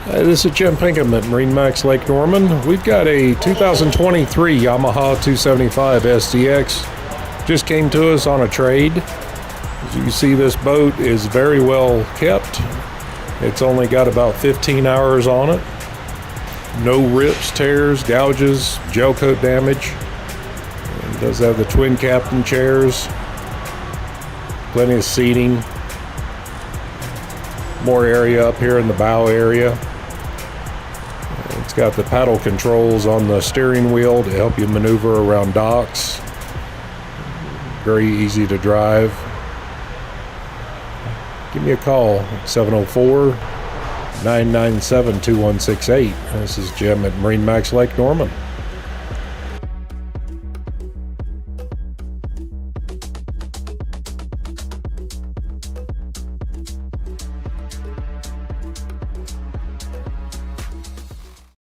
Hey, this is Jim Pinkham at MarineMax Lake Norman. We've got a 2023 Yamaha 275SDX. Just came to us on a trade. As you can see, this boat is very well kept. It's only got about 15 hours on it. No rips, tears, gouges, gel coat damage. It does have the twin captain chairs. Plenty of seating. More area up here in the bow area. It's got the paddle controls on the steering wheel to help you maneuver around docks. Very easy to drive. Give me a call at 704-997-2168. This is Jim at MarineMax Lake Norman.